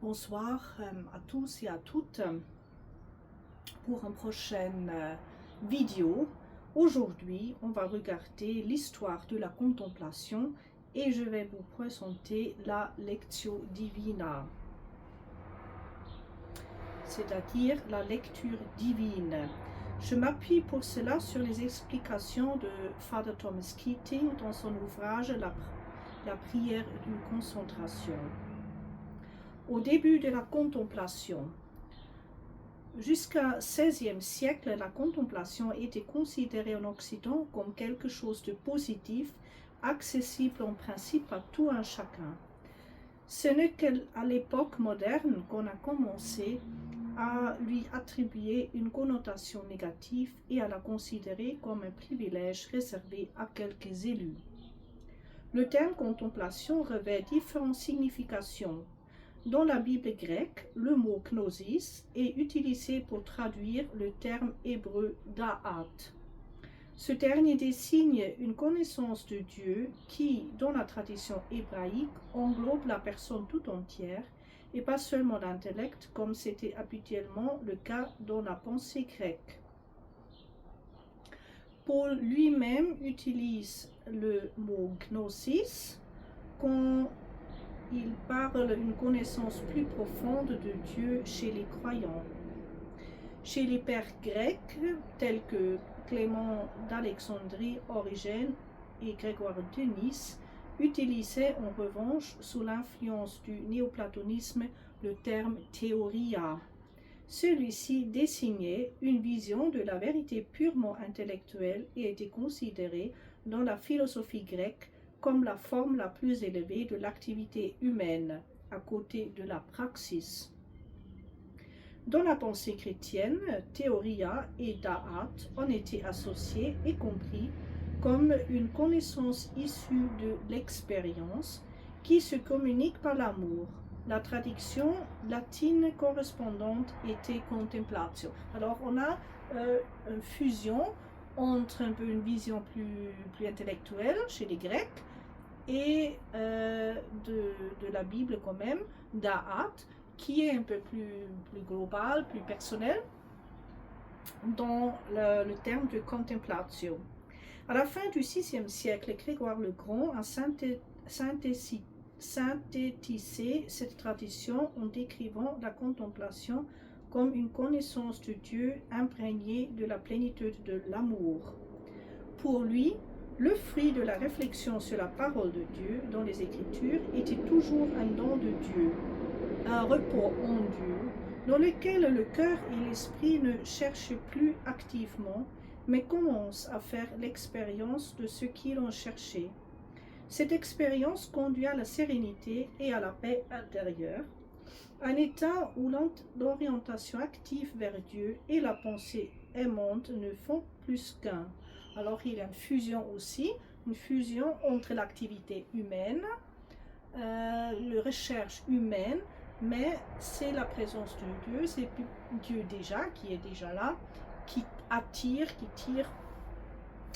Bonsoir à tous et à toutes pour une prochaine vidéo. Aujourd'hui, on va regarder l'histoire de la contemplation et je vais vous présenter la Lectio Divina, c'est-à-dire la lecture divine. Je m'appuie pour cela sur les explications de Father Thomas Keating dans son ouvrage La prière d'une concentration. Au début de la contemplation, jusqu'au XVIe siècle, la contemplation était considérée en Occident comme quelque chose de positif, accessible en principe à tout un chacun. Ce n'est qu'à l'époque moderne qu'on a commencé à lui attribuer une connotation négative et à la considérer comme un privilège réservé à quelques élus. Le terme contemplation revêt différentes significations. Dans la Bible grecque, le mot gnosis est utilisé pour traduire le terme hébreu da'at. Ce dernier désigne une connaissance de Dieu qui, dans la tradition hébraïque, englobe la personne tout entière et pas seulement l'intellect comme c'était habituellement le cas dans la pensée grecque. Paul lui-même utilise le mot gnosis quand il parle d'une connaissance plus profonde de Dieu chez les croyants. Chez les pères grecs, tels que Clément d'Alexandrie, Origène et Grégoire de Nice, utilisaient en revanche, sous l'influence du néoplatonisme, le terme théoria. Celui-ci désignait une vision de la vérité purement intellectuelle et était considéré dans la philosophie grecque comme la forme la plus élevée de l'activité humaine, à côté de la praxis. Dans la pensée chrétienne, théoria et da'at ont été associés et compris comme une connaissance issue de l'expérience qui se communique par l'amour. La traduction latine correspondante était contemplatio. Alors on a une fusion entre un peu une vision plus intellectuelle chez les Grecs et de la Bible quand même, da'at, qui est un peu plus global, plus personnel, dans le terme de contemplatio. À la fin du VIe siècle, Grégoire le Grand a synthétisé cette tradition en décrivant la contemplation comme une connaissance de Dieu imprégnée de la plénitude de l'amour. Pour lui, le fruit de la réflexion sur la parole de Dieu dans les Écritures était toujours un don de Dieu, un repos en Dieu, dans lequel le cœur et l'esprit ne cherchent plus activement, mais commencent à faire l'expérience de ce qu'ils ont cherché. Cette expérience conduit à la sérénité et à la paix intérieure, un état où l'orientation active vers Dieu et la pensée aimante ne font plus qu'un. Alors il y a une fusion aussi, une fusion entre l'activité humaine, la recherche humaine, mais c'est la présence de Dieu, c'est Dieu déjà, qui est déjà là, qui attire, qui tire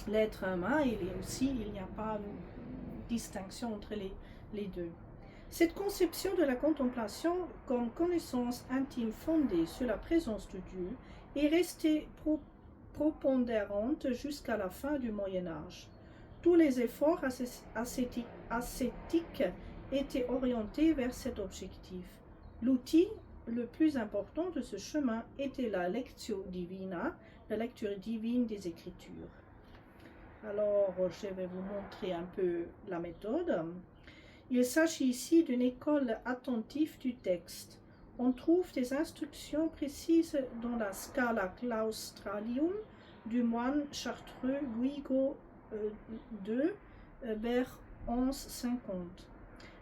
l'être humain, et aussi il n'y a pas de distinction entre les deux. Cette conception de la contemplation comme connaissance intime fondée sur la présence de Dieu est restée prépondérante jusqu'à la fin du Moyen-Âge. Tous les efforts ascétiques étaient orientés vers cet objectif. L'outil le plus important de ce chemin était la Lectio Divina, la lecture divine des Écritures. Alors, je vais vous montrer un peu la méthode. Il s'agit ici d'une école attentive du texte. On trouve des instructions précises dans la Scala Claustralium du moine chartreux Guigo II vers 1150.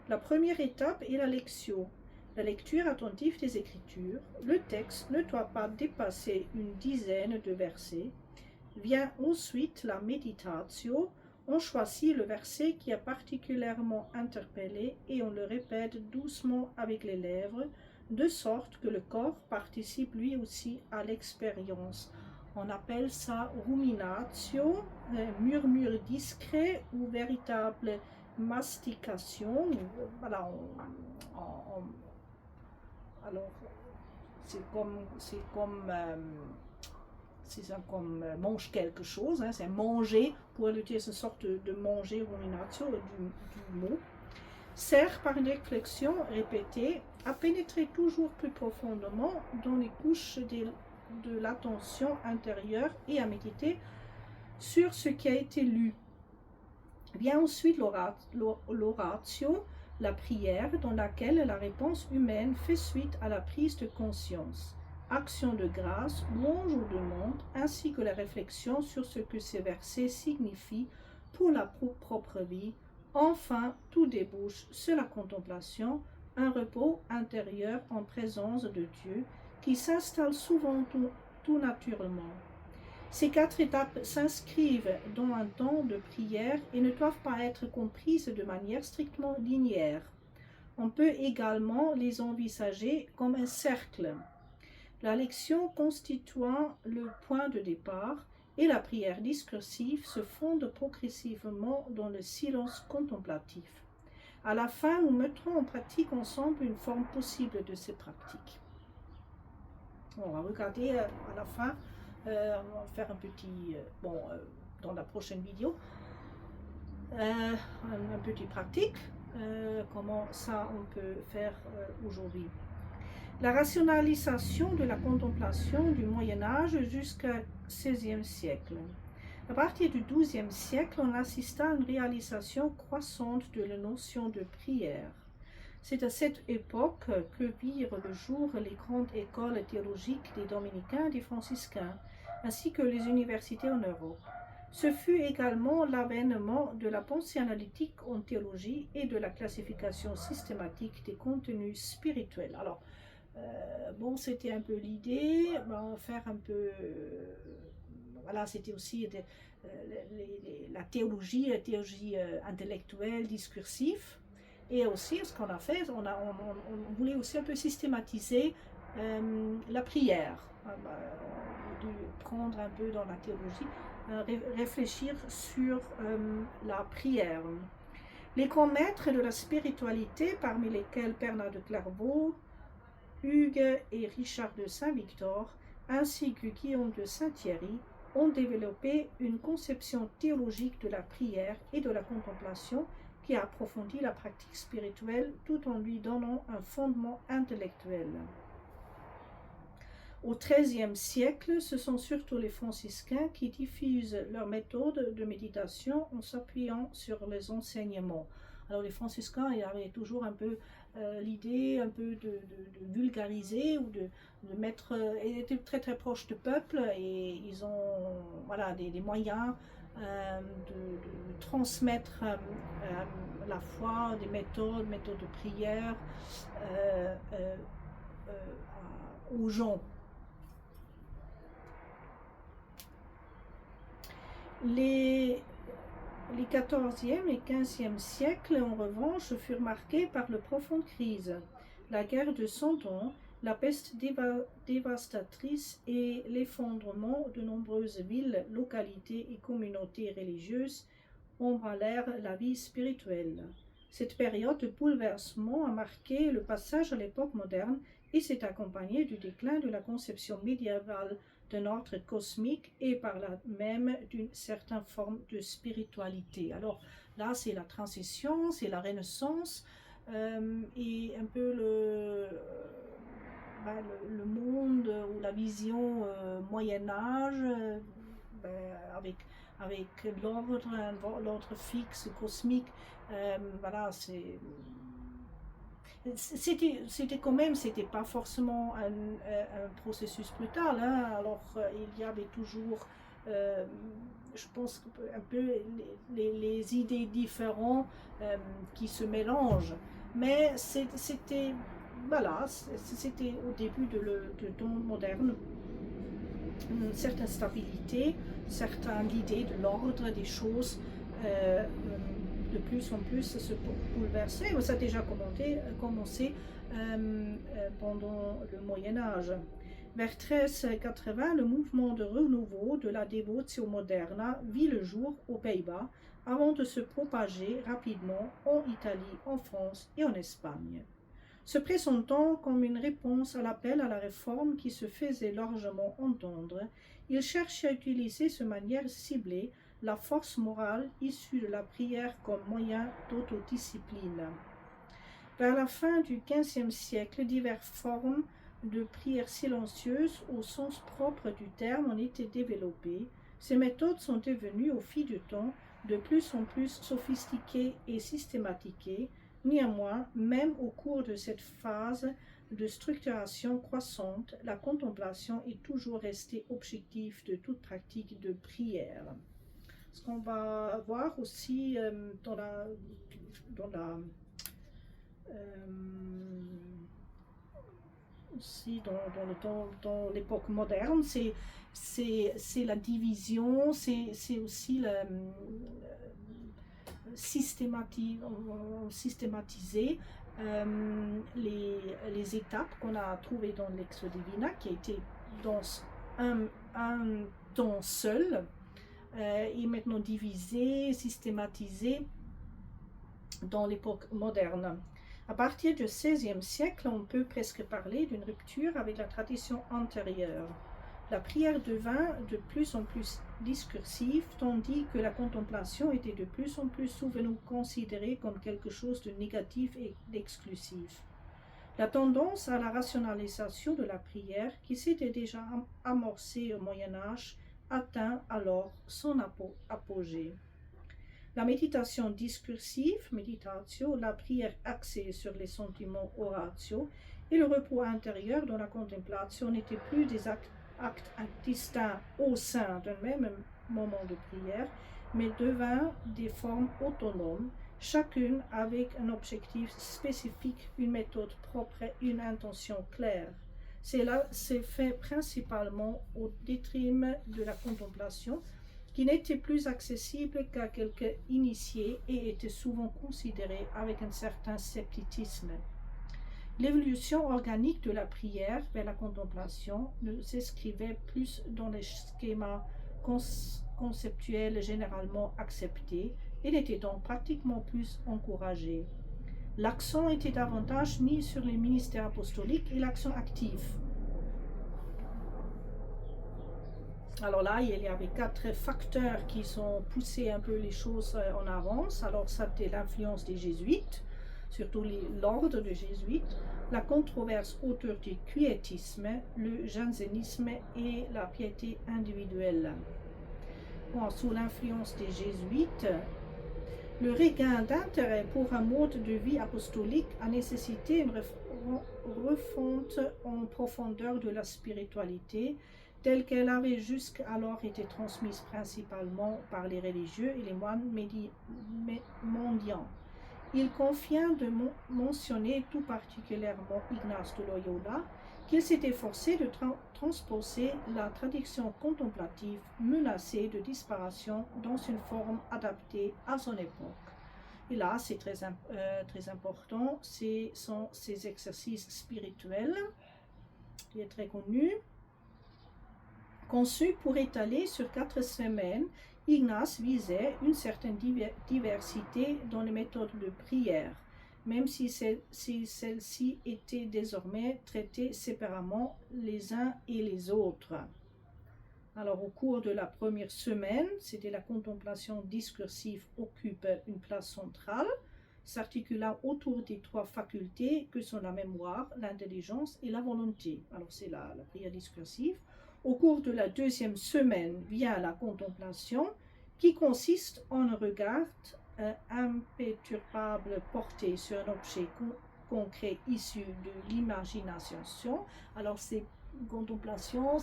La première étape est la lectio, la lecture attentive des Écritures. Le texte ne doit pas dépasser une dizaine de versets. Vient ensuite la meditatio. On choisit le verset qui a particulièrement interpellé et on le répète doucement avec les lèvres, de sorte que le corps participe lui aussi à l'expérience. On appelle ça ruminatio, murmure discret ou véritable mastication. Voilà, alors, c'est comme mange quelque chose, hein, c'est manger, pour utiliser une sorte de manger ruminatio du mot, sert par une réflexion répétée à pénétrer toujours plus profondément dans les couches de l'attention intérieure et à méditer sur ce qui a été lu. Vient ensuite l'oratio, la prière, dans laquelle la réponse humaine fait suite à la prise de conscience, action de grâce, louange ou demande, ainsi que la réflexion sur ce que ces versets signifient pour la propre vie. Enfin, tout débouche sur la contemplation, un repos intérieur en présence de Dieu qui s'installe souvent tout naturellement. Ces 4 étapes s'inscrivent dans un temps de prière et ne doivent pas être comprises de manière strictement linéaire. On peut également les envisager comme un cercle, la lection constituant le point de départ et la prière discursive se fondent progressivement dans le silence contemplatif. À la fin, nous mettrons en pratique ensemble une forme possible de ces pratiques. On va regarder à la fin, on va faire un petit, dans la prochaine vidéo, un petit pratique, comment ça on peut faire aujourd'hui. La rationalisation de la contemplation du Moyen-Âge jusqu'au XVIe siècle. À partir du XIIe siècle, on assista à une réalisation croissante de la notion de prière. C'est à cette époque que virent le jour les grandes écoles théologiques des dominicains et des franciscains, ainsi que les universités en Europe. Ce fut également l'avènement de la pensée analytique en théologie et de la classification systématique des contenus spirituels. Alors, c'était un peu l'idée, faire un peu, voilà, c'était aussi la théologie intellectuelle, discursive, et aussi ce qu'on a fait, on voulait aussi un peu systématiser la prière, on a dû prendre un peu dans la théologie, réfléchir sur la prière. Les grands maîtres de la spiritualité, parmi lesquels Bernard de Clairvaux, Hugues et Richard de Saint-Victor, ainsi que Guillaume de Saint-Thierry, ont développé une conception théologique de la prière et de la contemplation qui approfondit la pratique spirituelle tout en lui donnant un fondement intellectuel. Au XIIIe siècle, ce sont surtout les franciscains qui diffusent leur méthode de méditation en s'appuyant sur les enseignements. Alors les franciscains, ils avaient toujours un peu l'idée un peu de vulgariser ou de mettre, ils étaient très très proches du peuple et ils ont des moyens de transmettre la foi, des méthodes de prière aux gens. Les XIVe et XVe siècles, en revanche, furent marqués par de profondes crises. La guerre de Cent Ans, la peste dévastatrice et l'effondrement de nombreuses villes, localités et communautés religieuses emballèrent la vie spirituelle. Cette période de bouleversement a marqué le passage à l'époque moderne et s'est accompagnée du déclin de la conception médiévale d'un ordre cosmique et par là même d'une certaine forme de spiritualité. Alors là, c'est la transition, c'est la Renaissance et un peu le monde ou la vision Moyen-Âge avec l'ordre fixe, cosmique. C'était quand même, c'était pas forcément un processus brutal, hein. Alors il y avait toujours, je pense, un peu les idées différentes qui se mélangent, mais c'était au début de temps moderne, une certaine stabilité, certaines idées de l'ordre des choses de plus en plus se bouleverser. Ça a déjà commencé pendant le Moyen-Âge. Vers 1380, le mouvement de renouveau de la Devotio Moderna vit le jour aux Pays-Bas avant de se propager rapidement en Italie, en France et en Espagne. se présentant comme une réponse à l'appel à la réforme qui se faisait largement entendre, il cherchait à utiliser de manière ciblée la force morale issue de la prière comme moyen d'autodiscipline. Vers la fin du XVe siècle, diverses formes de prière silencieuse au sens propre du terme ont été développées. Ces méthodes sont devenues au fil du temps de plus en plus sophistiquées et systématisées. Néanmoins, même au cours de cette phase de structuration croissante, la contemplation est toujours restée objectif de toute pratique de prière. Ce qu'on va voir aussi dans l'époque moderne, c'est la division, c'est aussi la systématiser les étapes qu'on a trouvées dans l'Exo Divina, qui a été dans un temps seul, et maintenant divisé, systématisé dans l'époque moderne. À partir du XVIe siècle, on peut presque parler d'une rupture avec la tradition antérieure. La prière devint de plus en plus discursive, tandis que la contemplation était de plus en plus souvent considérée comme quelque chose de négatif et d'exclusif. La tendance à la rationalisation de la prière, qui s'était déjà amorcée au Moyen-Âge, atteint alors son apogée. La méditation discursive, meditatio, la prière axée sur les sentiments oratio, et le repos intérieur dans la contemplation n'étaient plus des actes distincts au sein d'un même moment de prière, mais devinrent des formes autonomes, chacune avec un objectif spécifique, une méthode propre, une intention claire. Cela s'est fait principalement au détriment de la contemplation, qui n'était plus accessible qu'à quelques initiés et était souvent considéré avec un certain scepticisme. L'évolution organique de la prière vers la contemplation ne s'inscrivait plus dans les schémas conceptuels généralement acceptés et n'était donc pratiquement plus encouragée. L'accent était davantage mis sur les ministères apostoliques et l'action active. Alors là, il y avait 4 facteurs qui sont poussés un peu les choses en avance. Alors, c'était l'influence des jésuites, surtout l'ordre des jésuites, la controverse autour du quiétisme, le jansénisme et la piété individuelle. Bon, sous l'influence des jésuites, le regain d'intérêt pour un mode de vie apostolique a nécessité une refonte en profondeur de la spiritualité, telle qu'elle avait jusqu'alors été transmise principalement par les religieux et les moines mendiants. Il convient de mentionner tout particulièrement Ignace de Loyola, qu'il s'est efforcé de transposer la tradition contemplative menacée de disparition dans une forme adaptée à son époque. Et là, c'est très important, ce sont ces exercices spirituels, qui est très connu. Conçu pour étaler sur 4 semaines, Ignace visait une certaine diversité dans les méthodes de prière, même si celles-ci étaient désormais traitées séparément les uns et les autres. Alors, au cours de la première semaine, c'était la contemplation discursive occupe une place centrale, s'articulant autour des 3 facultés que sont la mémoire, l'intelligence et la volonté. Alors, c'est la prière discursive. Au cours de la deuxième semaine vient la contemplation, qui consiste en un regard imperturbable porté sur un objet concret issu de l'imagination. Alors, c'est contemplation,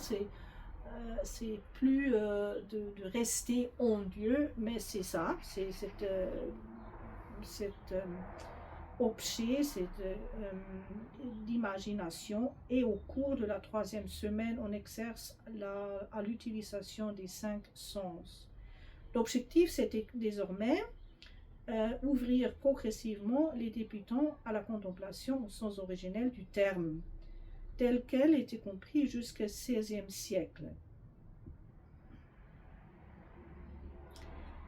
c'est plus de rester en Dieu, mais c'est ça, c'est cette objet, d'imagination, et au cours de la 3e semaine, on exerce à l'utilisation des 5 sens. L'objectif, c'était désormais ouvrir progressivement les débutants à la contemplation au sens originel du terme, tel qu'elle était compris jusqu'au XVIe siècle.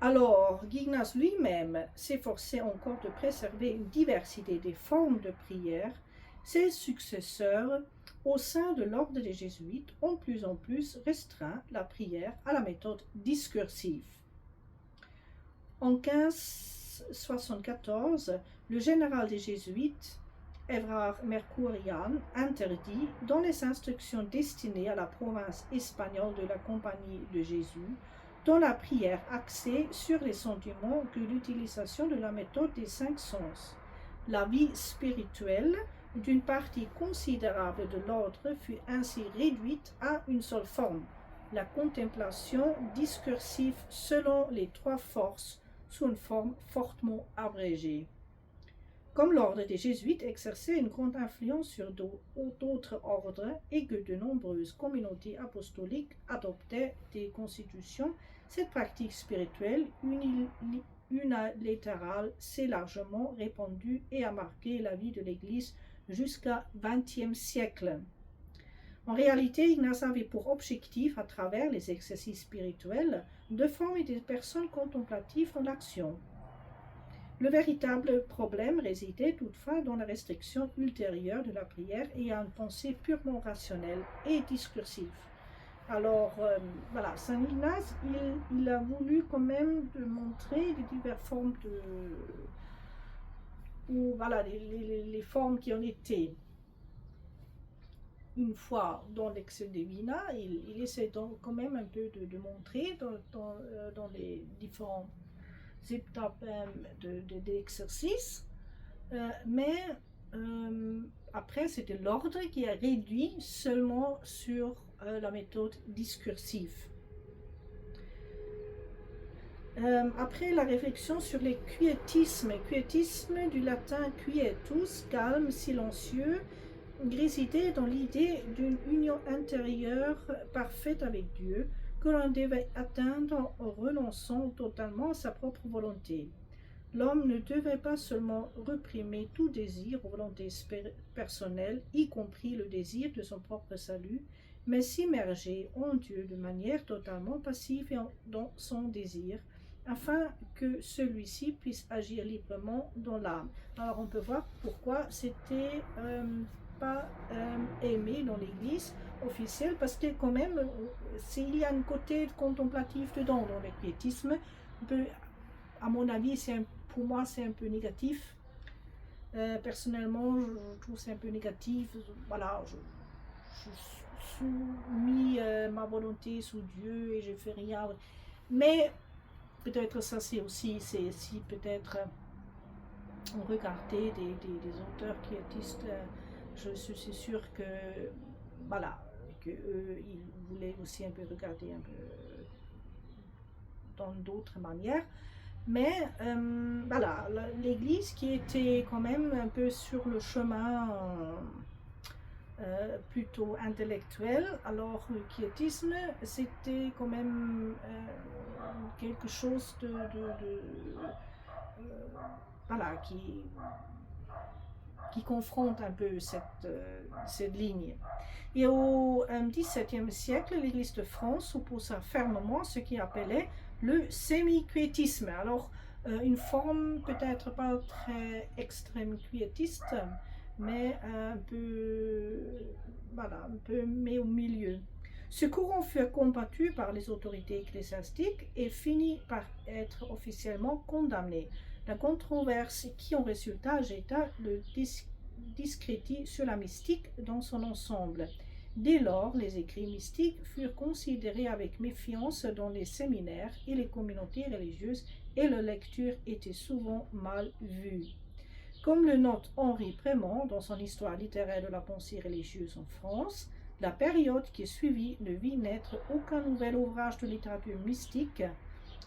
Alors, Ignace lui-même s'efforçait encore de préserver une diversité des formes de prière Ses successeurs au sein de l'ordre des Jésuites ont plus en plus restreint la prière à la méthode discursive. En 1574, le général des Jésuites, Évrard Mercurian, interdit, dans les instructions destinées à la province espagnole de la Compagnie de Jésus, dans la prière axée sur les sentiments, que l'utilisation de la méthode des 5 sens. La vie spirituelle d'une partie considérable de l'ordre fut ainsi réduite à une seule forme, la contemplation discursive selon les 3 forces, sous une forme fortement abrégée. Comme l'ordre des Jésuites exerçait une grande influence sur d'autres ordres et que de nombreuses communautés apostoliques adoptaient des constitutions, cette pratique spirituelle unilatérale s'est largement répandue et a marqué la vie de l'Église jusqu'au XXe siècle. En réalité, Ignace avait pour objectif, à travers les exercices spirituels, de former des personnes contemplatives dans l'action. Le véritable problème résidait toutefois dans la restriction ultérieure de la prière et à une pensée purement rationnelle et discursive. Alors, voilà, Saint Ignace, il a voulu quand même de montrer les diverses formes voilà, les formes qui ont été. Une fois dans l'Excel Divina, il essaie donc quand même un peu de montrer dans les différents étapes d'exercice, mais après c'était l'ordre qui a réduit seulement sur la méthode discursive. Après la réflexion sur les quiétismes du latin quietus, calme, silencieux, résidait dans l'idée d'une union intérieure parfaite avec Dieu, que l'on devait atteindre en renonçant totalement à sa propre volonté. L'homme ne devait pas seulement réprimer tout désir ou volonté personnelle, y compris le désir de son propre salut, mais s'immerger en Dieu de manière totalement passive dans son désir, afin que celui-ci puisse agir librement dans l'âme. Alors on peut voir pourquoi c'était pas aimé dans l'Église officielle, parce que quand même, s'il y a un côté contemplatif dedans dans le quiétisme, à mon avis, pour moi, c'est un peu négatif. Personnellement, je trouve c'est un peu négatif. Voilà, je soumis ma volonté sous Dieu et je fais rien. Mais peut-être ça, c'est si peut-être on regardait des auteurs quiétistes, je suis sûre que voilà, que eux, ils voulaient aussi un peu regarder un peu dans d'autres manières. Mais voilà, l'Église qui était quand même un peu sur le chemin plutôt intellectuel, alors le quiétisme, c'était quand même quelque chose voilà, qui confronte un peu cette ligne. Et au XVIIe siècle, l'Église de France s'opposa fermement à ce qu'il appelait le semi-quiétisme. Alors, une forme peut-être pas très extrême quiétiste, mais un peu, voilà, un peu mais au milieu. Ce courant fut combattu par les autorités ecclésiastiques et finit par être officiellement condamné. La controverse qui en résulta jeta le discrédit sur la mystique dans son ensemble. Dès lors, les écrits mystiques furent considérés avec méfiance dans les séminaires et les communautés religieuses et leur lecture était souvent mal vue. Comme le note Henri Prémont dans son Histoire littéraire de la pensée religieuse en France, la période qui suivit ne vit naître aucun nouvel ouvrage de littérature mystique.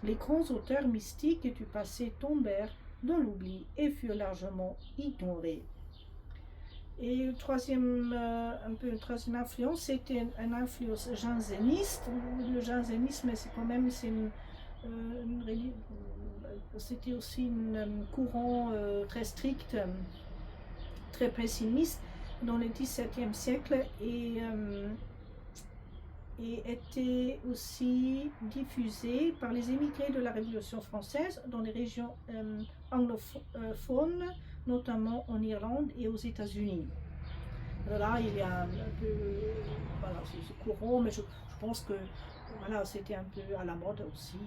Les grands auteurs mystiques du passé tombèrent dans l'oubli et furent largement ignorés. Et une troisième influence, c'était une influence janséniste. Le jansénisme, c'est quand même c'était aussi un courant très strict, très pessimiste dans le XVIIe siècle et était aussi diffusé par les émigrés de la Révolution française dans les régions anglophones, notamment en Irlande et aux États-Unis. Alors là, il y a un peu, voilà, c'est courant, mais je pense que voilà, c'était un peu à la mode aussi.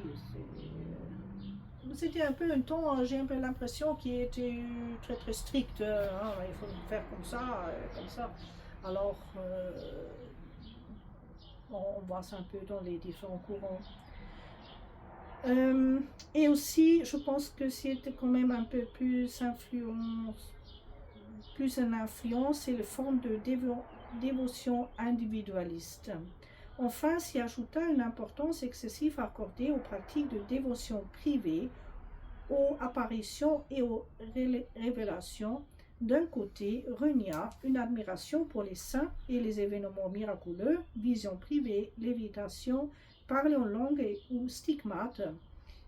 C'était un peu un temps, j'ai un peu l'impression, qui était très très strict. Hein, il faut faire comme ça, comme ça. Alors, on voit ça un peu dans les différents courants. Et aussi, je pense que c'était quand même un peu plus une influence, c'est la forme de dévotion individualiste. Enfin, s'y ajouta une importance excessive accordée aux pratiques de dévotion privée, aux apparitions et aux révélations. D'un côté, renia une admiration pour les saints et les événements miraculeux, visions privées, lévitation, parler en langue ou stigmates,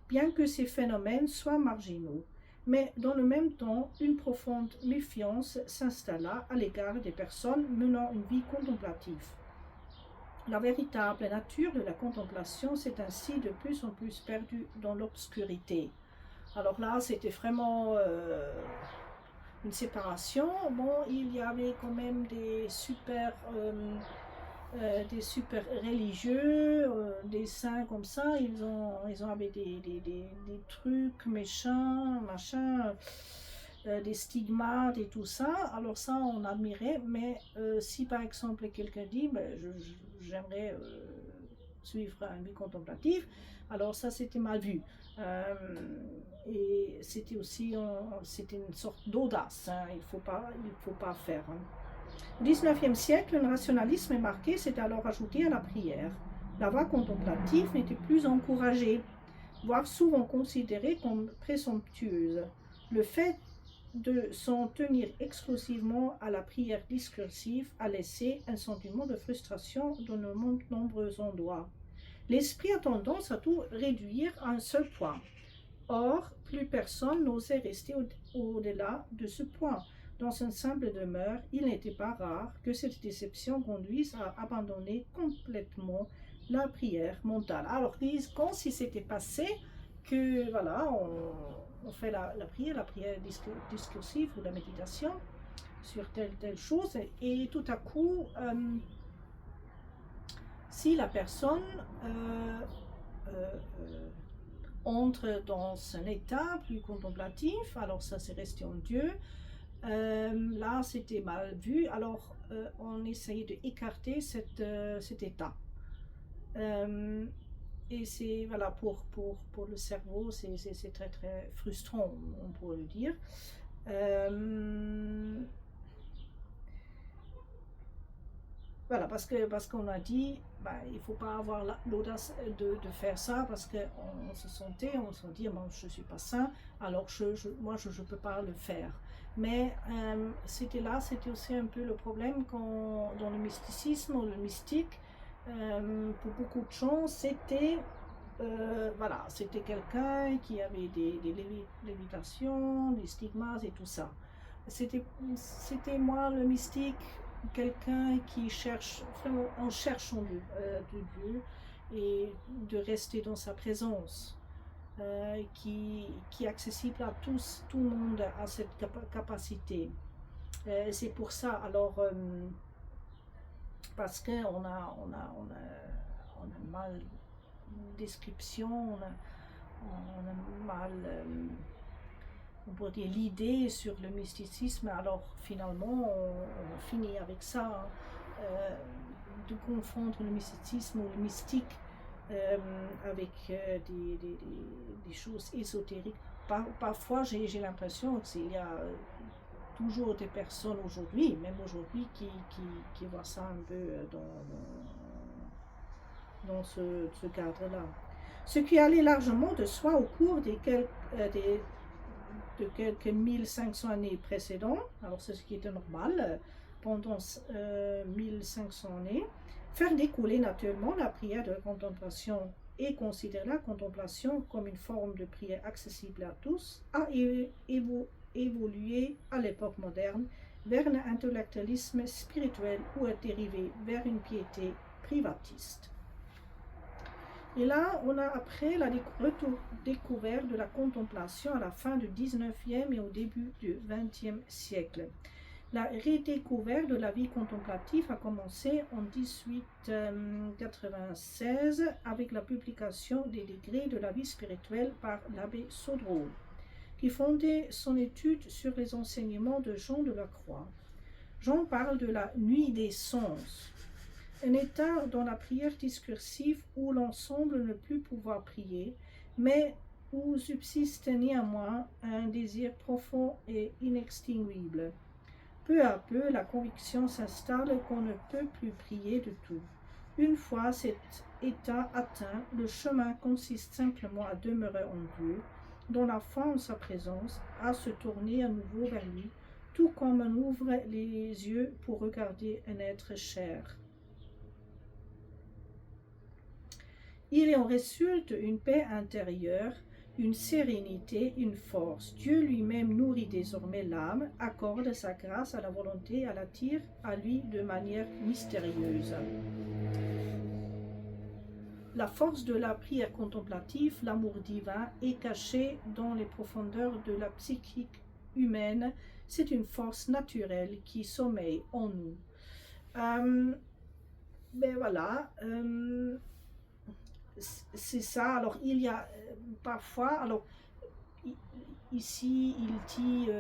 bien que ces phénomènes soient marginaux. Mais dans le même temps, une profonde méfiance s'installa à l'égard des personnes menant une vie contemplative. La véritable nature de la contemplation s'est ainsi de plus en plus perdue dans l'obscurité. Alors là, c'était vraiment une séparation. Bon, il y avait quand même des super religieux, des saints comme ça. Ils ont avait des trucs méchants, machin, des stigmates et tout ça. Alors ça, on admirait. Mais si par exemple quelqu'un dit, ben, j'aimerais suivre une vie contemplative, alors ça, c'était mal vu. Et c'était aussi c'était une sorte d'audace. Hein. Il faut pas faire. Hein. Au XIXe siècle, le rationalisme marqué s'est alors ajouté à la prière. La voie contemplative n'était plus encouragée, voire souvent considérée comme présomptueuse. Le fait de s'en tenir exclusivement à la prière discursive a laissé un sentiment de frustration dans de nombreux endroits. L'esprit a tendance à tout réduire à un seul point. Or, plus personne n'osait rester au-delà de ce point. Dans une simple demeure, il n'était pas rare que cette déception conduise à abandonner complètement la prière mentale. Alors, quand si c'était passé que, voilà, on fait la prière discursive ou la méditation sur telle chose, et tout à coup, si la personne entre dans un état plus contemplatif, alors ça c'est resté en Dieu. Là c'était mal vu, alors on essayait d'écarter cet état. Et c'est voilà, pour le cerveau, c'est très très frustrant, on pourrait le dire. Voilà, parce qu'on a dit, bah, il ne faut pas avoir l'audace de faire ça, parce qu'on se sentait, on se dit, bon, je ne suis pas saint, alors moi, je ne peux pas le faire. Mais c'était aussi un peu le problème dans le mysticisme ou le mystique, pour beaucoup de gens, c'était voilà, c'était quelqu'un qui avait des lévitations, des stigmates et tout ça. C'était moi, le mystique, quelqu'un qui cherche, vraiment, on cherche en Dieu, de Dieu, et de rester dans sa présence, qui est accessible à tous, tout le monde a cette capacité. C'est pour ça, alors, parce qu'on a mal description, on a mal, on pourrait dire, l'idée sur le mysticisme, alors finalement on finit avec ça, hein, de confondre le mysticisme ou le mystique avec des choses ésotériques. Parfois j'ai l'impression qu'il y a toujours des personnes aujourd'hui, même aujourd'hui, qui voient ça un peu dans ce cadre-là. Ce qui allait largement de soi au cours de quelques 1500 années précédentes, alors c'est ce qui était normal pendant 1500 années, faire découler naturellement la prière de contemplation et considérer la contemplation comme une forme de prière accessible à tous, a évolué à l'époque moderne vers un intellectualisme spirituel ou a dérivé vers une piété privatiste. Et là, on a après la découverte de la contemplation à la fin du 19e et au début du 20e siècle. La redécouverte de la vie contemplative a commencé en 1896 avec la publication des degrés de la vie spirituelle par l'abbé Sodrot, qui fondait son étude sur les enseignements de Jean de la Croix. Jean parle de la nuit des sens, un état dans la prière discursive où l'on semble ne plus pouvoir prier, mais où subsiste néanmoins un désir profond et inextinguible. Peu à peu, la conviction s'installe qu'on ne peut plus prier de tout. Une fois cet état atteint, le chemin consiste simplement à demeurer en Dieu, dans la foi en sa présence, à se tourner à nouveau vers lui, tout comme on ouvre les yeux pour regarder un être cher. Il en résulte une paix intérieure, une sérénité, une force. Dieu lui-même nourrit désormais l'âme, accorde sa grâce à la volonté, à l'attire à lui de manière mystérieuse. La force de la prière contemplative, l'amour divin, est cachée dans les profondeurs de la psychique humaine. C'est une force naturelle qui sommeille en nous. Voilà. C'est ça. Alors, il y a parfois, alors, ici, il dit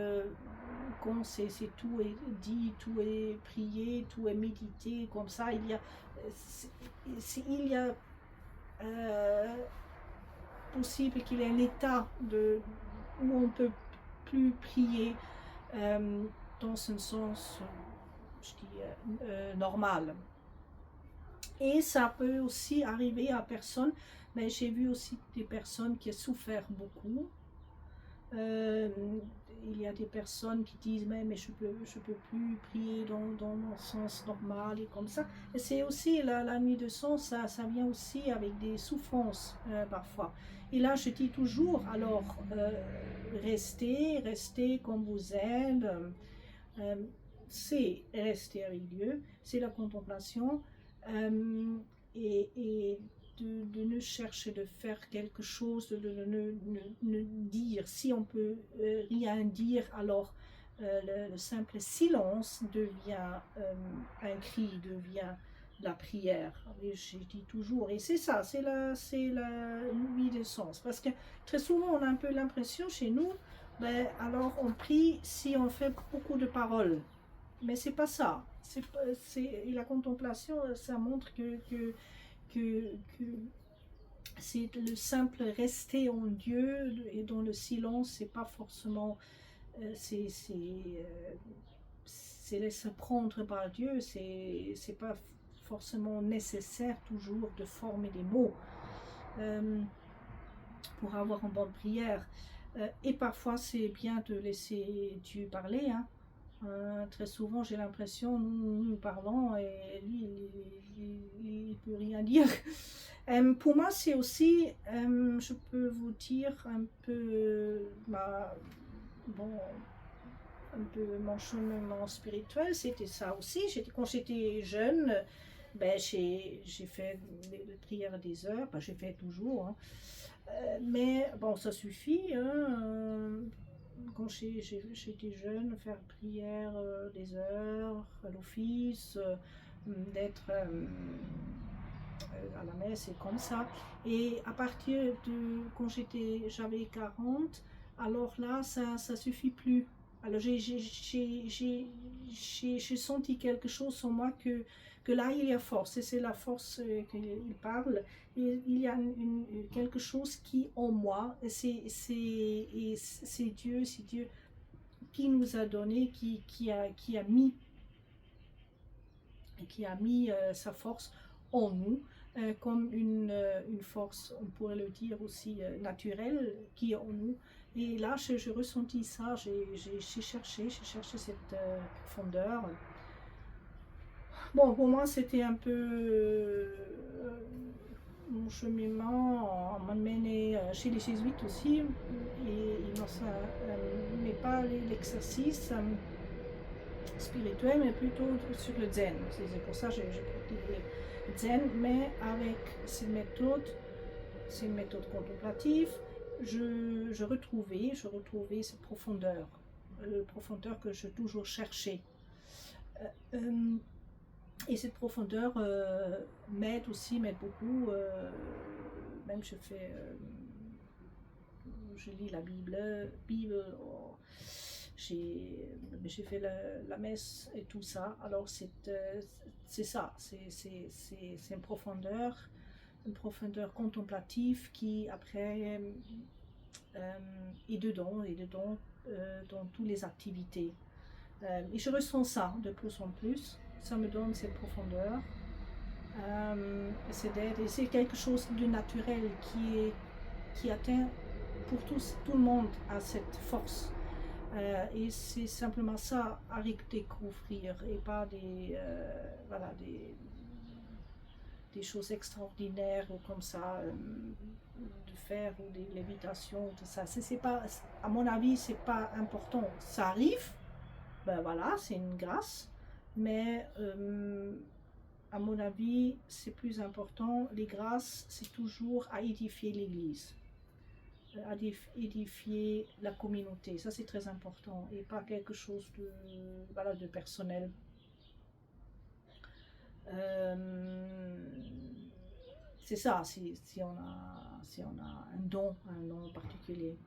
quand c'est tout est dit, tout est prié, tout est médité, comme ça, il y a possible qu'il y ait un état où on ne peut plus prier dans un sens, je dis, normal. Et ça peut aussi arriver à personne, mais j'ai vu aussi des personnes qui ont souffert beaucoup. Il y a des personnes qui disent mais je peux plus prier dans mon sens normal et comme ça. Et c'est aussi la nuit de sens, ça vient aussi avec des souffrances parfois. Et là je dis toujours, alors restez comme vous êtes. C'est rester avec Dieu, c'est la contemplation. Et de ne chercher de faire quelque chose, de ne dire, si on peut rien dire, alors le simple silence devient un cri, devient la prière. Et je dis toujours, et c'est ça, c'est la nuit des sens, parce que très souvent on a un peu l'impression chez nous, alors on prie si on fait beaucoup de paroles. Mais c'est pas ça. La contemplation, ça montre que c'est le simple rester en Dieu et dans le silence, c'est pas forcément. C'est laisser prendre par Dieu, c'est pas forcément nécessaire toujours de former des mots pour avoir une bonne prière. Et parfois, c'est bien de laisser Dieu parler, hein. Très souvent j'ai l'impression nous parlons et lui il peut rien dire. Pour moi c'est aussi je peux vous dire un peu un peu mon cheminement spirituel, c'était ça aussi. Quand j'étais jeune, j'ai fait les prières des heures, j'ai fait toujours, hein. Mais bon, ça suffit, hein. Quand j'étais jeune, faire prière des heures, à l'office, d'être à la messe et comme ça. Et à partir de quand j'avais 40, alors là, ça suffit plus. Alors j'ai senti quelque chose en moi que là il y a force, et c'est la force qu'il parle. Il y a quelque chose qui en moi, c'est Dieu qui nous a donné, qui a mis sa force en nous, comme une force, on pourrait le dire aussi naturelle, qui est en nous. Et là, je ressentis ça, j'ai cherché cette profondeur. Bon, pour moi, c'était un peu mon cheminement m'a mené chez les jésuites aussi, et mais pas l'exercice spirituel, mais plutôt sur le zen. C'est pour ça que j'ai pratiqué le zen, mais avec ces méthodes contemplatives, je retrouvais cette profondeur que j'ai toujours cherchée. Euh, et cette profondeur m'aide beaucoup. Même je lis la Bible, j'ai fait la messe et tout ça. Alors c'est ça, c'est une profondeur contemplative qui après est dedans dans toutes les activités. Et je ressens ça de plus en plus. Ça me donne cette profondeur. Et c'est quelque chose de naturel qui atteint pour tout le monde à cette force. Et c'est simplement ça à découvrir et pas des choses extraordinaires ou comme ça de faire ou des lévitations, tout ça. C'est pas, à mon avis, c'est pas important. Ça arrive, ben voilà, c'est une grâce, mais à mon avis, c'est plus important. Les grâces, c'est toujours à édifier l'Église, à édifier la communauté. Ça, c'est très important et pas quelque chose de personnel. C'est ça, si on a un don particulier.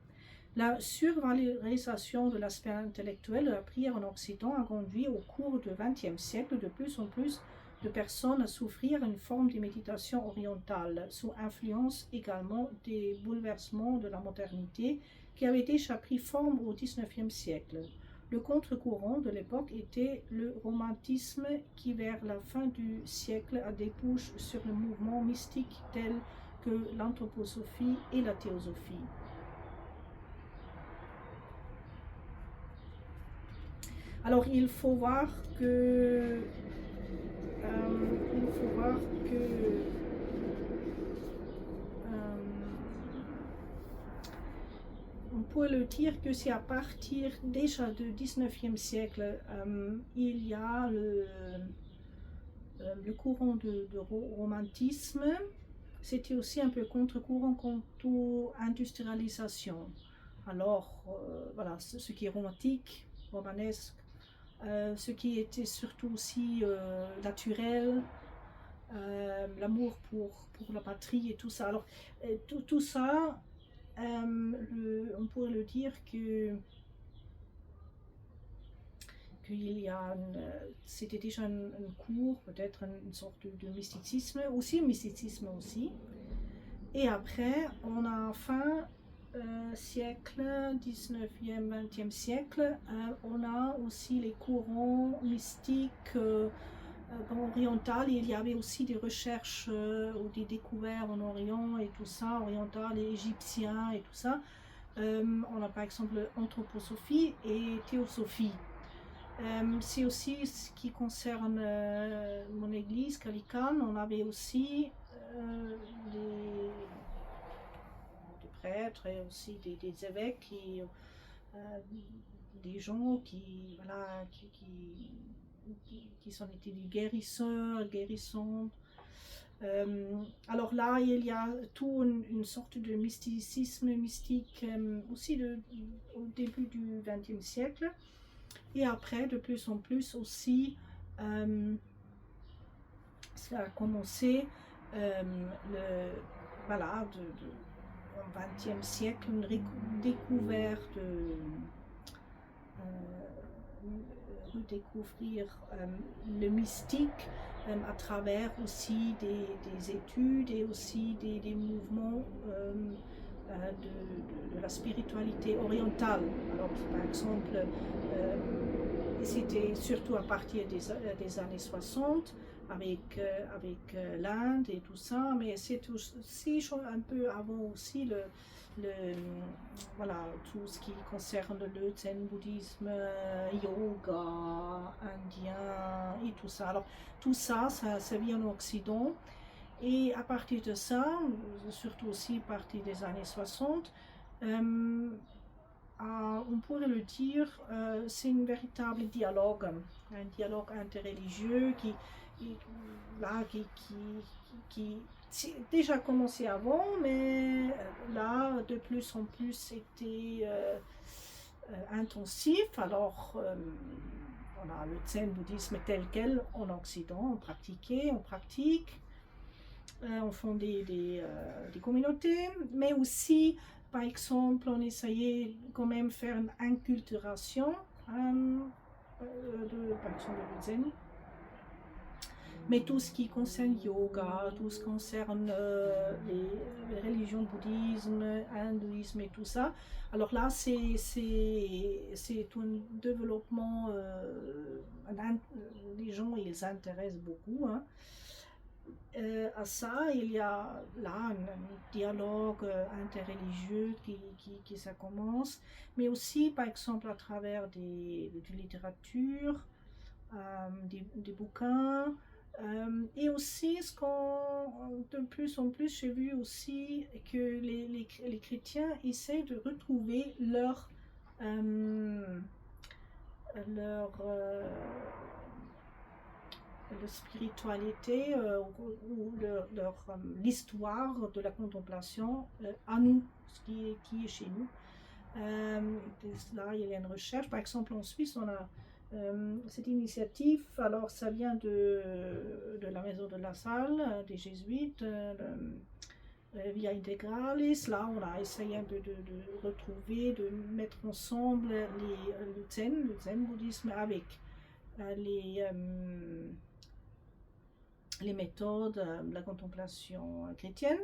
La survalorisation de l'aspect intellectuel de la prière en Occident a conduit au cours du XXe siècle de plus en plus de personnes à souffrir une forme de méditation orientale, sous influence également des bouleversements de la modernité qui avaient déjà pris forme au XIXe siècle. Le contre-courant de l'époque était le romantisme qui, vers la fin du siècle, a débouché sur le mouvement mystique tel que l'anthroposophie et la théosophie. Alors il faut voir que on peut le dire que c'est à partir déjà du 19e siècle, il y a le courant de romantisme. C'était aussi un peu contre-courant contre industrialisation. Alors, voilà, ce qui est romantique, romanesque, ce qui était surtout aussi naturel, l'amour pour la patrie et tout ça. Alors, tout ça, on pourrait le dire qu'il y a c'était déjà un cours, peut-être une sorte de mysticisme aussi. Et après, on a fin siècle, 19e, 20e siècle, on a aussi les courants mystiques orientales. Il y avait aussi des recherches ou des découvertes en Orient et tout ça, oriental et égyptien et tout ça. On a par exemple anthroposophie et théosophie. C'est aussi ce qui concerne mon église, Gallican. On avait aussi des prêtres et aussi des évêques, des gens qui sont été des guérisseurs, guérissantes. Alors là, il y a tout une sorte de mysticisme mystique aussi au début du XXe siècle. Et après, de plus en plus aussi, ça a commencé au XXe siècle, une découverte, redécouvrir le mystique à travers aussi des études et aussi des mouvements de la spiritualité orientale. Alors, par exemple, c'était surtout à partir des années 60 avec l'Inde et tout ça, mais c'est aussi un peu avant aussi tout ce qui concerne le zen bouddhisme, yoga indien et tout ça. Alors tout ça vient en Occident. Et à partir de ça, surtout aussi à partir des années 60, on pourrait le dire, c'est un véritable dialogue interreligieux qui déjà commencé avant, mais là de plus en plus était intensif. Alors on a le zen bouddhisme tel quel en Occident, on pratique, on fonde des communautés, mais aussi, par exemple, on essayait quand même faire une inculturation par exemple, le zen. Mais tout ce qui concerne yoga, tout ce qui concerne les religions, bouddhisme, hindouisme et tout ça, alors là, c'est un développement, les gens, ils s'intéressent beaucoup à ça. Il y a là un dialogue interreligieux qui ça commence, mais aussi, par exemple, à travers de littérature, des bouquins. Et aussi, de plus en plus, j'ai vu aussi que les chrétiens essaient de retrouver leur spiritualité ou l'histoire de la contemplation à nous, qui est chez nous. Là, il y a une recherche. Par exemple, en Suisse, on a cette initiative, alors ça vient de la maison de la Salle, des jésuites, Via Integralis. Là, on a essayé de retrouver, de mettre ensemble le zen bouddhisme avec les méthodes de la contemplation chrétienne.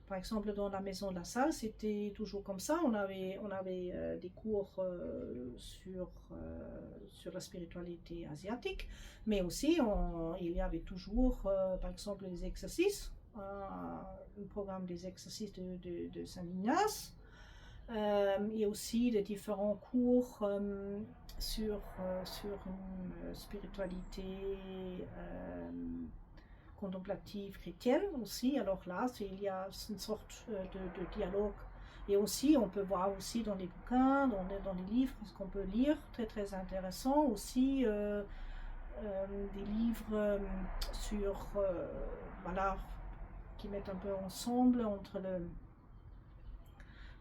Par exemple, dans la maison de la Salle, c'était toujours comme ça. On avait des cours sur la spiritualité asiatique, mais aussi il y avait toujours, par exemple, les exercices, un programme des exercices de Saint-Ignace. Il y a aussi des différents cours sur une spiritualité contemplative chrétienne aussi. Alors là, il y a une sorte de dialogue. Et aussi, on peut voir aussi dans les bouquins, dans les livres, ce qu'on peut lire, très très intéressant. Aussi, des livres sur, voilà, qui mettent un peu ensemble entre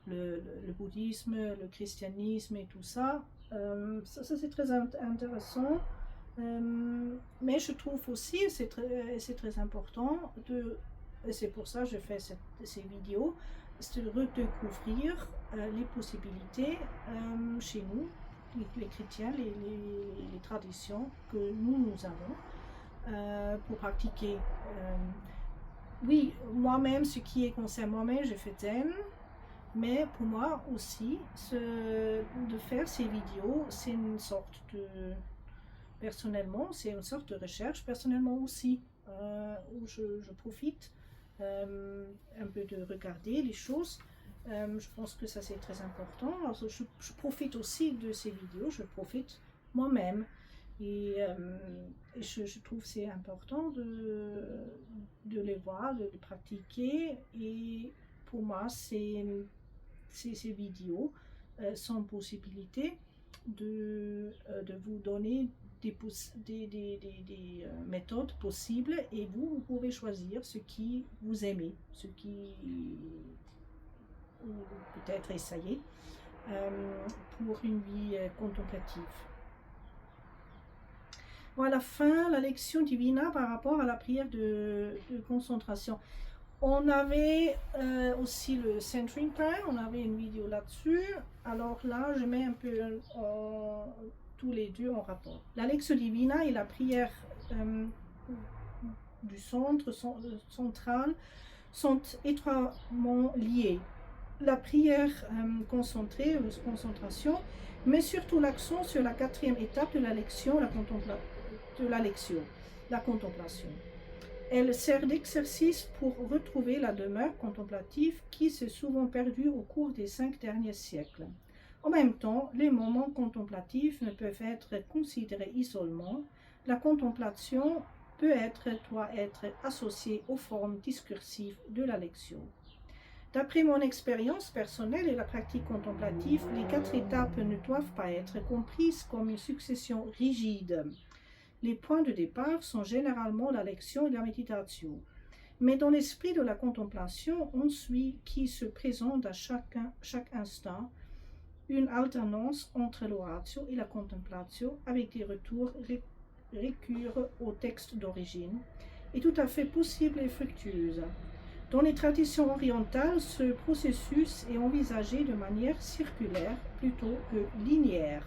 le bouddhisme, le christianisme et tout ça. Ça c'est très intéressant. Mais je trouve aussi, c'est très important, et c'est pour ça que je fais ces vidéos, c'est de redécouvrir les possibilités chez nous, les chrétiens, les traditions que nous avons pour pratiquer. Oui, moi-même, ce qui est concerne moi-même, je fais zen, mais pour moi aussi, de faire ces vidéos, c'est une sorte de... Personnellement, c'est une sorte de recherche, personnellement aussi, où je profite un peu de regarder les choses. Je pense que ça c'est très important. Alors, je profite aussi de ces vidéos, je profite moi-même. Et je trouve que c'est important de les voir, de les pratiquer. Et pour moi, ces vidéos sont possibilité de vous donner des méthodes possibles, et vous pouvez choisir ce qui vous aimez, ce qui peut-être essayer pour une vie contemplative. Bon, à la fin, la lection divina par rapport à la prière de concentration. On avait aussi le centering prayer, on avait une vidéo là-dessus. Alors là, je mets un peu tous les deux en rapport. La Lectio Divina et la prière du centre central sont étroitement liées. La prière concentrée, ou concentration, met surtout l'accent sur la quatrième étape de la lection, la contemplation. Elle sert d'exercice pour retrouver la demeure contemplative qui s'est souvent perdue au cours des 5 derniers siècles. En même temps, les moments contemplatifs ne peuvent être considérés isolément. La contemplation doit être associée aux formes discursives de la lection. D'après mon expérience personnelle et la pratique contemplative, les 4 étapes ne doivent pas être comprises comme une succession rigide. Les points de départ sont généralement la lection et la méditation. Mais dans l'esprit de la contemplation, on suit qui se présente à chaque instant une alternance entre l'oratio et la contemplatio avec des retours récurrents au texte d'origine est tout à fait possible et fructueuse. Dans les traditions orientales, ce processus est envisagé de manière circulaire plutôt que linéaire.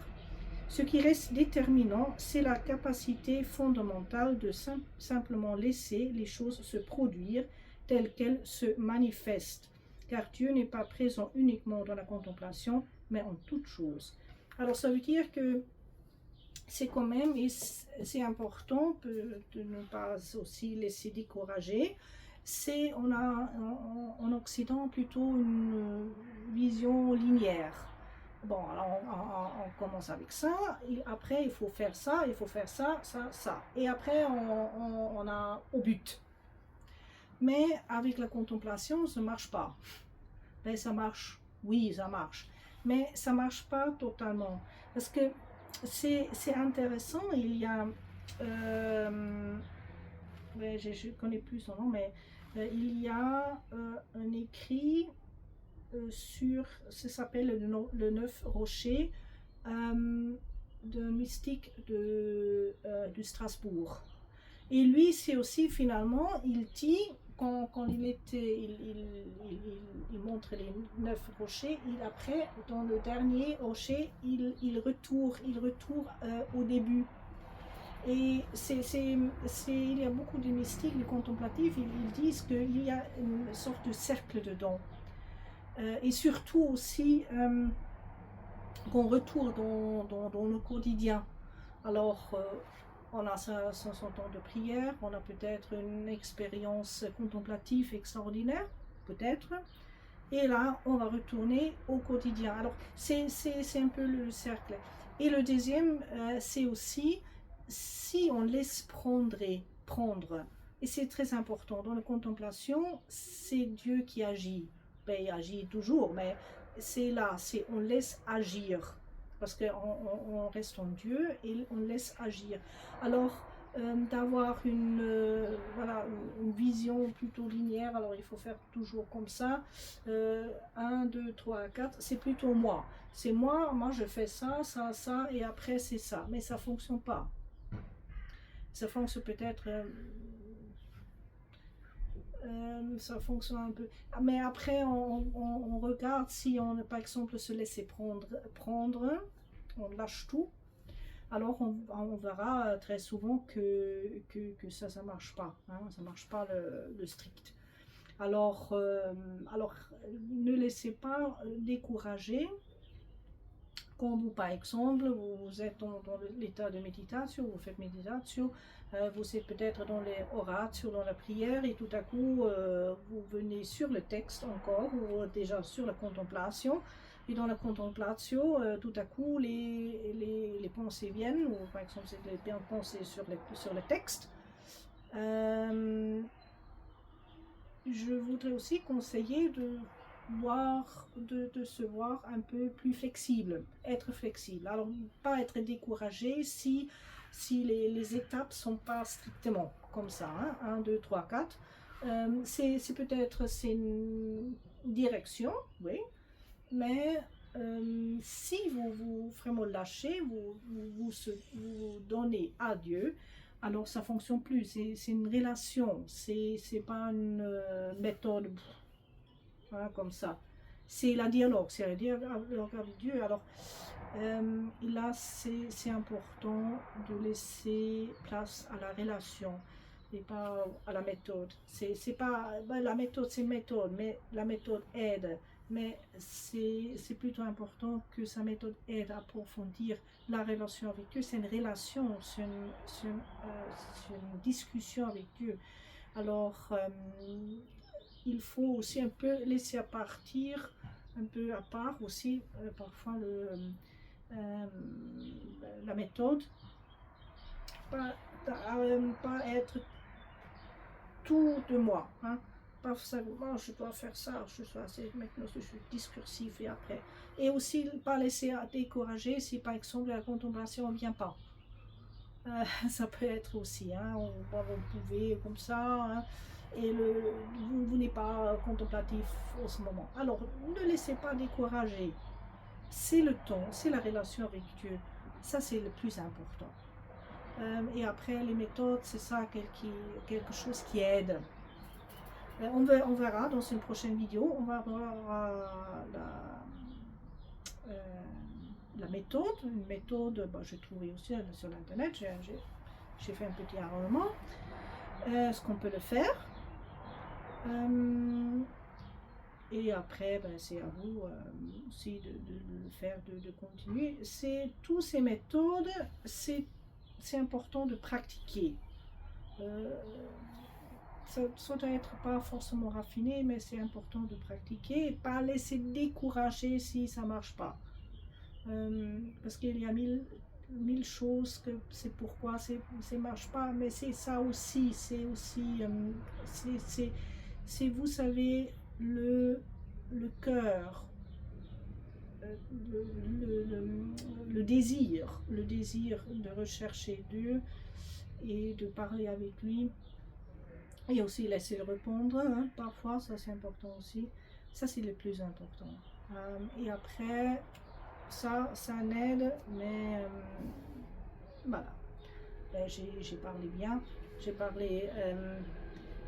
Ce qui reste déterminant, c'est la capacité fondamentale de simplement laisser les choses se produire telles qu'elles se manifestent, car Dieu n'est pas présent uniquement dans la contemplation, mais en toute chose. Alors ça veut dire que c'est quand même, et c'est important de ne pas aussi laisser décourager. On a en Occident plutôt une vision linéaire. Bon, alors on commence avec ça, et après il faut faire ça, il faut faire ça, ça, ça. Et après on a au but. Mais avec la contemplation, ça ne marche pas. Ben, ça marche, oui, ça marche. Mais ça ne marche pas totalement. Parce que c'est intéressant, il y a... ouais, je ne connais plus son nom, mais il y a un écrit sur, ça s'appelle le Neuf Rochers, d'un mystique de Strasbourg. Et lui, c'est aussi finalement, il dit, quand il montre les 9 rochers, après, dans le dernier rocher, il retourne au début. Et il y a beaucoup de mystiques, de contemplatifs, ils disent qu'il y a une sorte de cercle dedans. Et surtout aussi qu'on retourne dans le quotidien. Alors, on a son temps de prière, on a peut-être une expérience contemplative extraordinaire, peut-être. Et là, on va retourner au quotidien. Alors, c'est un peu le cercle. Et le deuxième, c'est aussi si on laisse prendre. Et c'est très important. Dans la contemplation, c'est Dieu qui agit. Ben, il agit toujours, mais c'est là, on laisse agir. Parce qu'on reste en Dieu et on laisse agir. Alors, d'avoir voilà, une vision plutôt linéaire, alors il faut faire toujours comme ça, 1, 2, 3, 4, c'est plutôt moi. C'est moi je fais ça, ça, ça, et après c'est ça. Mais ça ne fonctionne pas. Ça fonctionne peut-être... ça fonctionne un peu. Mais après, on regarde si on, par exemple, se laisse prendre, on lâche tout. Alors on verra très souvent que ça ne marche pas. Hein, ça ne marche pas le strict. Alors, ne laissez pas décourager. Quand vous, par exemple, vous êtes dans l'état de méditation, vous faites méditation, vous êtes peut-être dans les oratio, dans la prière, et tout à coup, vous venez sur le texte encore, ou déjà sur la contemplation, et dans la contemplation, tout à coup, les pensées viennent, ou par exemple, c'est les pensées sur le texte. Je voudrais aussi conseiller de se voir un peu plus flexible, être flexible. Alors, pas être découragé si les étapes ne sont pas strictement comme ça, hein, 1, 2, 3, 4. C'est peut-être une direction, oui, mais si vous vraiment lâchez, vous donnez à Dieu, alors ça fonctionne plus. C'est une relation, c'est pas une méthode comme ça. C'est la dialogue, c'est le dialogue avec Dieu. Alors là, c'est important de laisser place à la relation et pas à la méthode. C'est pas la méthode, c'est une méthode, mais la méthode aide. Mais c'est plutôt important que sa méthode aide à approfondir la relation avec Dieu. C'est une relation, c'est une discussion avec Dieu. Alors, il faut aussi un peu laisser partir, un peu à part aussi, parfois la méthode. Pas être tout de moi. Hein. Pas seulement je dois faire ça, maintenant je suis discursif et après. Et aussi pas laisser décourager si par exemple la contemplation ne vient pas. Ça peut être aussi, hein, vous pouvez comme ça, hein, et vous n'êtes pas contemplatif en ce moment. Alors ne laissez pas décourager. c'est le temps, c'est la relation avec Dieu. Ça, c'est le plus important. Et après, les méthodes, c'est ça quelque chose qui aide. On verra dans une prochaine vidéo, on va voir la méthode. Une méthode, j'ai trouvé aussi sur l'internet, j'ai fait un petit arrangement. Ce qu'on peut le faire. Et après, c'est à vous aussi de le faire, de continuer. Toutes ces méthodes, c'est important de pratiquer. Ça doit être pas forcément raffiné, mais c'est important de pratiquer et pas laisser décourager si ça marche pas. Parce qu'il y a mille choses que c'est pourquoi ça marche pas, mais c'est ça aussi, c'est vous savez le cœur, le désir de rechercher Dieu et de parler avec lui. Et aussi laisser le répondre, hein, parfois, ça c'est important aussi. Ça c'est le plus important. Et après, ça aide, mais voilà. J'ai parlé bien, j'ai parlé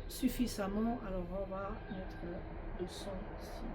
suffisamment, alors on va mettre le son ici.